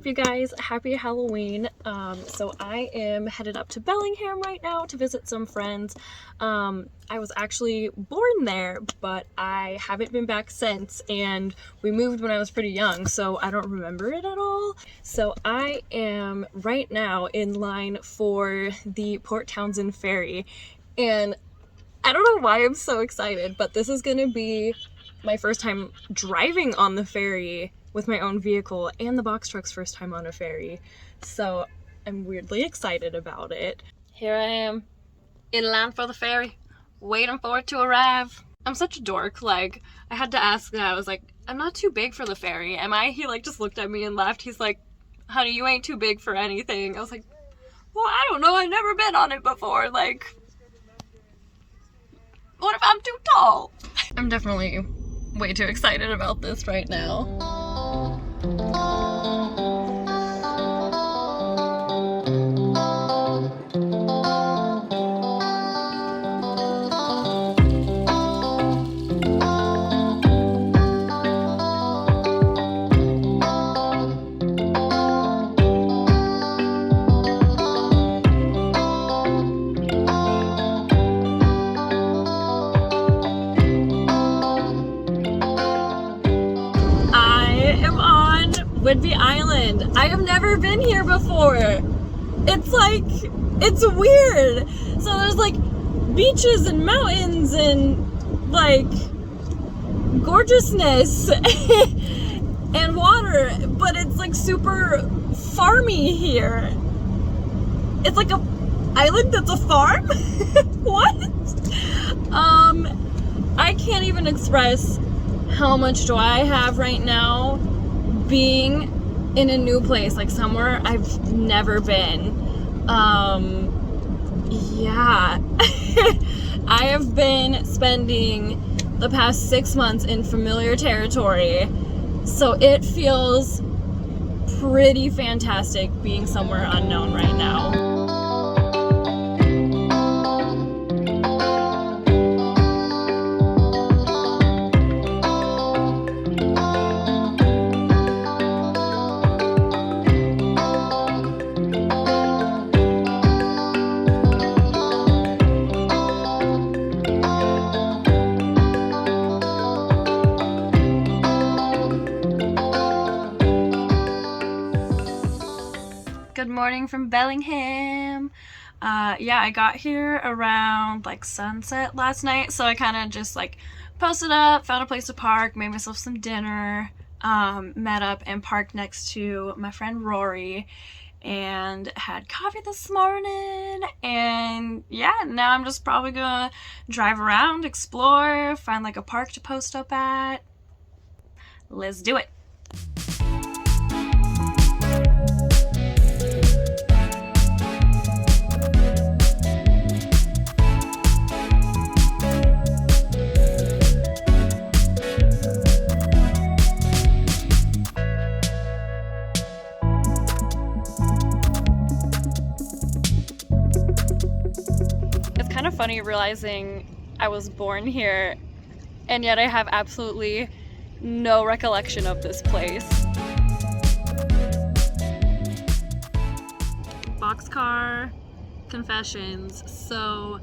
you guys? Happy Halloween. So I am headed up to Bellingham right now to visit some friends. I was actually born there, but I haven't been back since, and we moved when I was pretty young, so I don't remember it at all. So I am right now in line for the Port Townsend Ferry, and I don't know why I'm so excited, but this is gonna be my first time driving on the ferry with my own vehicle, and the box truck's first time on a ferry. So I'm weirdly excited about it. Here I am in line for the ferry, waiting for it to arrive. I'm such a dork. Like, I had to ask that. I was like, I'm not too big for the ferry, am I? He like just looked at me and laughed. He's like, honey, you ain't too big for anything. I was like, well, I don't know, I've never been on it before. Like, what if I'm too tall? I'm definitely way too excited about this right now. Whidbey Island. I have never been here before. It's like, it's weird. So there's like beaches and mountains and like gorgeousness and water, but it's like super farmy here. It's like a island that's a farm? What? I can't even express how much joy I have right now being in a new place, like somewhere I've never been. Yeah. I have been spending the past 6 months in familiar territory, so it feels pretty fantastic being somewhere unknown right now. Good morning from Bellingham. Yeah, I got here around like sunset last night, so I kind of just like posted up, found a place to park, made myself some dinner, met up and parked next to my friend Rory, and had coffee this morning. And yeah, now I'm just probably gonna drive around, explore, find like a park to post up at. Let's do it. Kind of funny realizing I was born here and yet I have absolutely no recollection of this place. Boxcar confessions. So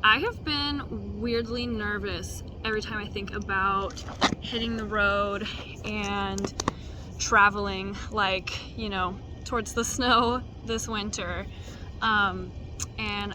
I have been weirdly nervous every time I think about hitting the road and traveling, like, you know, towards the snow this winter. And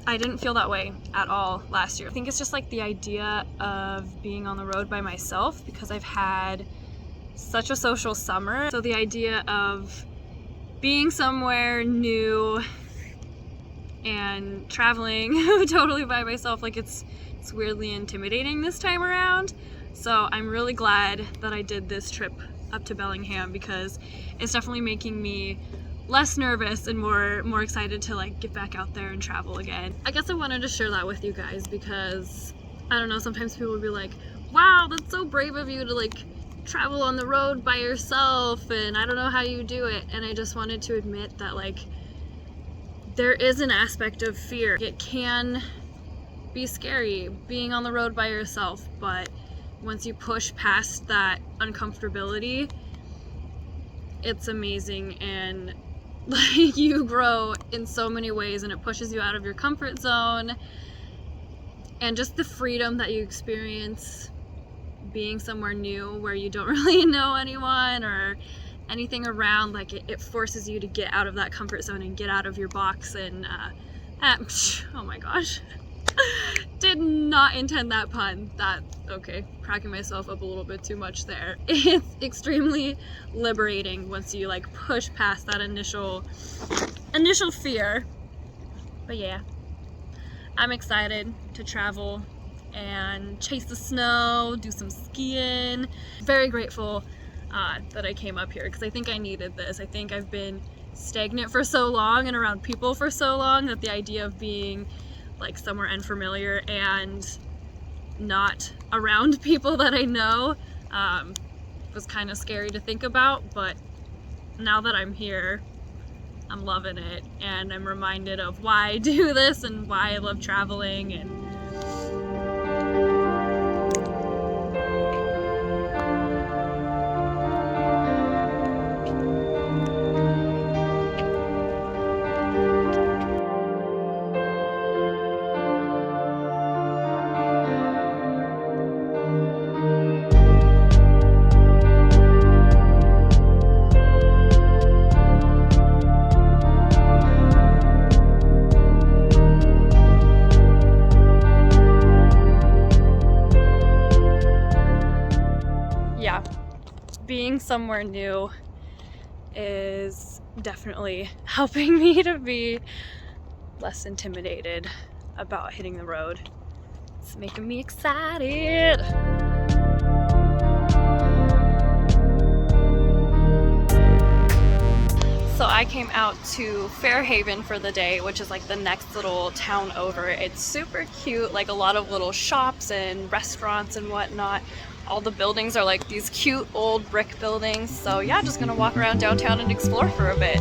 I didn't feel that way at all last year. I think it's just like the idea of being on the road by myself because I've had such a social summer. So the idea of being somewhere new and traveling totally by myself, like it's weirdly intimidating this time around. So I'm really glad that I did this trip up to Bellingham because it's definitely making me less nervous and more excited to like get back out there and travel again. I guess I wanted to share that with you guys because I don't know, sometimes people will be like, wow, that's so brave of you to like travel on the road by yourself and I don't know how you do it. And I just wanted to admit that like there is an aspect of fear. It can be scary being on the road by yourself, but once you push past that uncomfortability, it's amazing, and like you grow in so many ways, and it pushes you out of your comfort zone, and just the freedom that you experience being somewhere new where you don't really know anyone or anything around. Like it forces you to get out of that comfort zone and get out of your box. And oh my gosh, did not intend that pun. Okay, cracking myself up a little bit too much there. It's extremely liberating once you like push past that initial fear. But yeah, I'm excited to travel and chase the snow, do some skiing. Very grateful that I came up here, because I think I needed this. I think I've been stagnant for so long and around people for so long that the idea of being like somewhere unfamiliar and not around people that I know was kind of scary to think about. But now that I'm here, I'm loving it, and I'm reminded of why I do this and why I love traveling. And yeah, being somewhere new is definitely helping me to be less intimidated about hitting the road. It's making me excited. So I came out to Fairhaven for the day, which is like the next little town over. It's super cute, like a lot of little shops and restaurants and whatnot. All the buildings are like these cute old brick buildings. So yeah, just gonna walk around downtown and explore for a bit.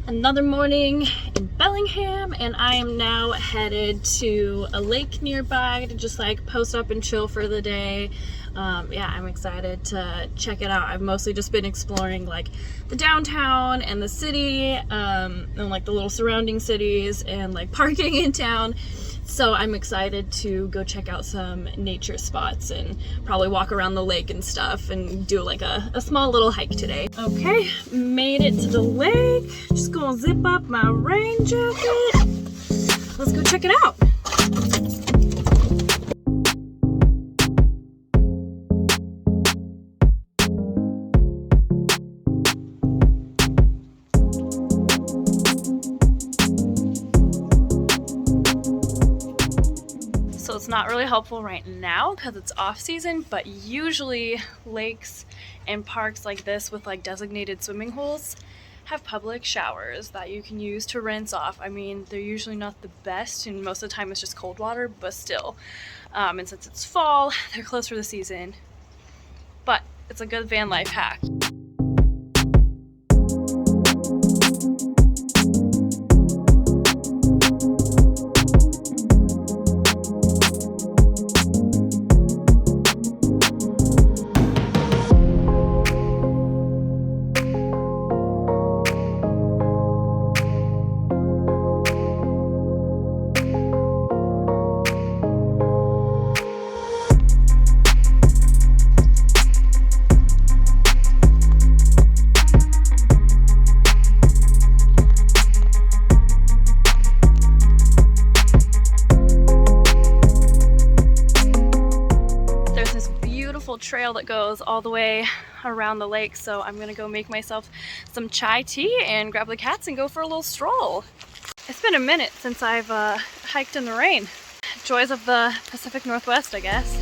Another morning in Bellingham, and I am now headed to a lake nearby to just like post up and chill for the day. Yeah, I'm excited to check it out. I've mostly just been exploring like the downtown and the city, and like the little surrounding cities and like parking in town. So I'm excited to go check out some nature spots and probably walk around the lake and stuff and do like a small little hike today. Okay, made it to the lake. Just gonna zip up my rain jacket. Let's go check it out. So it's not really helpful right now because it's off season, but usually lakes and parks like this with like designated swimming holes have public showers that you can use to rinse off. I mean, they're usually not the best, and most of the time it's just cold water, but still. And since it's fall, they're closed for the season, but it's a good van life hack. Trail that goes all the way around the lake, so I'm gonna go make myself some chai tea and grab the cats and go for a little stroll. It's been a minute since I've hiked in the rain. Joys of the Pacific Northwest, I guess.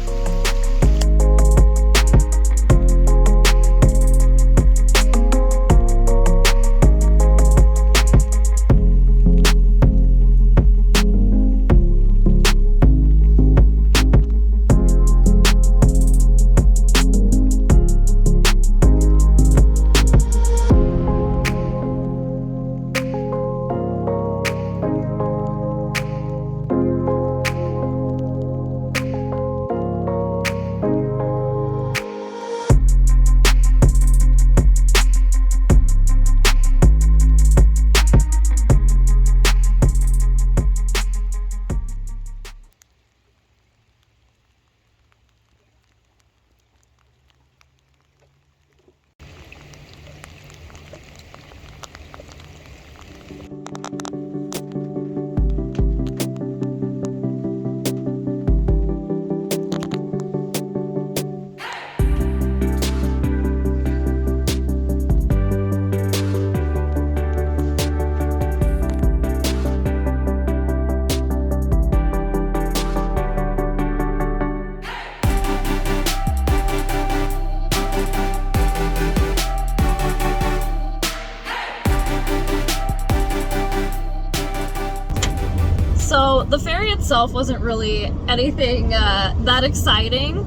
So the ferry itself wasn't really anything that exciting,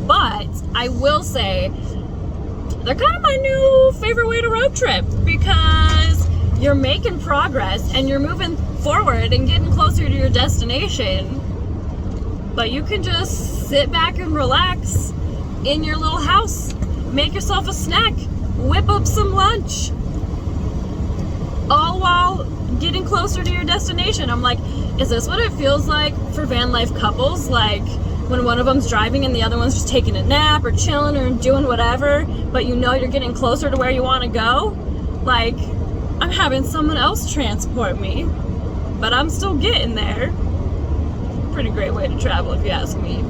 but I will say they're kind of my new favorite way to road trip, because you're making progress and you're moving forward and getting closer to your destination, but you can just sit back and relax in your little house, make yourself a snack, whip up some lunch, all while getting closer to your destination. I'm like, is this what it feels like for van life couples? Like when one of them's driving and the other one's just taking a nap or chilling or doing whatever, but you know you're getting closer to where you want to go? Like, I'm having someone else transport me, but I'm still getting there. Pretty great way to travel if you ask me.